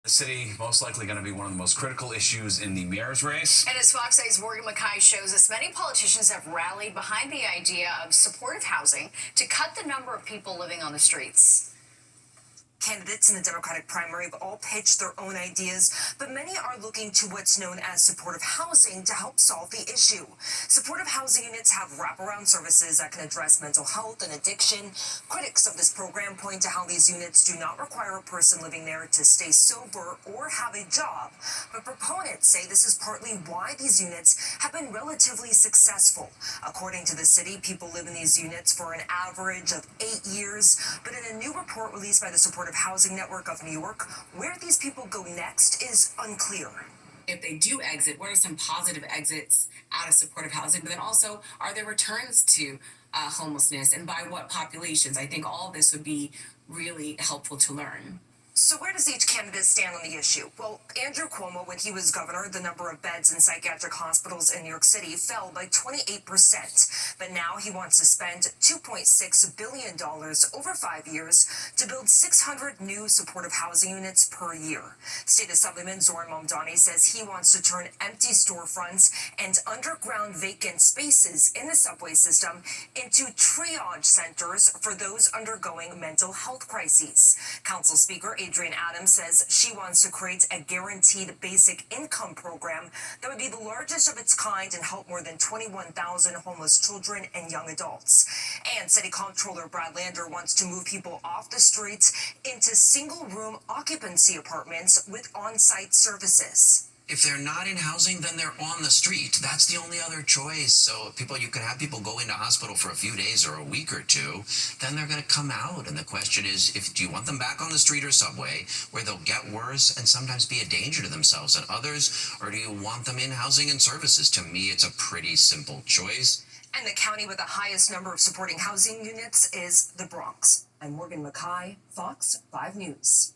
The city most likely going to be one of the most critical issues in the mayor's race. And as Fox 8's Morgan Mackay shows us, many politicians have rallied behind the idea of supportive housing to cut the number of people living on the streets. Candidates in the Democratic primary have all pitched their own ideas, but many are looking to what's known as supportive housing to help solve the issue. Supportive housing units have wraparound services that can address mental health and addiction. Critics of this program point to how these units do not require a person living there to stay sober or have a job, but proponents say this is partly why these units have been relatively successful. According to the city, people live in these units for an average of 8 years, but in a new report released by the Supportive Housing Network of New York, where these people go next is unclear. If they do exit, what are some positive exits out of supportive housing? But then also, are there returns to homelessness, and by what populations? I think all of this would be really helpful to learn. So where does each candidate stand on the issue? Well, Andrew Cuomo, when he was governor, the number of beds in psychiatric hospitals in New York City fell by 28%. But now he wants to spend $2.6 billion over 5 years to build 600 new supportive housing units per year. State Assemblyman Zoran Mamdani says he wants to turn empty storefronts and underground vacant spaces in the subway system into triage centers for those undergoing mental health crises. Council Speaker Adrienne Adams says she wants to create a guaranteed basic income program that would be the largest of its kind and help more than 21,000 homeless children and young adults. And City Comptroller Brad Lander wants to move people off the streets into single-room occupancy apartments with on-site services. If they're not in housing, then they're on the street. That's the only other choice. So you could have people go into hospital for a few days or a week or two, then they're going to come out. And the question is, do you want them back on the street or subway where they'll get worse and sometimes be a danger to themselves and others, or do you want them in housing and services? To me, it's a pretty simple choice. And the county with the highest number of supporting housing units is the Bronx. I'm Morgan Mackay, Fox 5 News.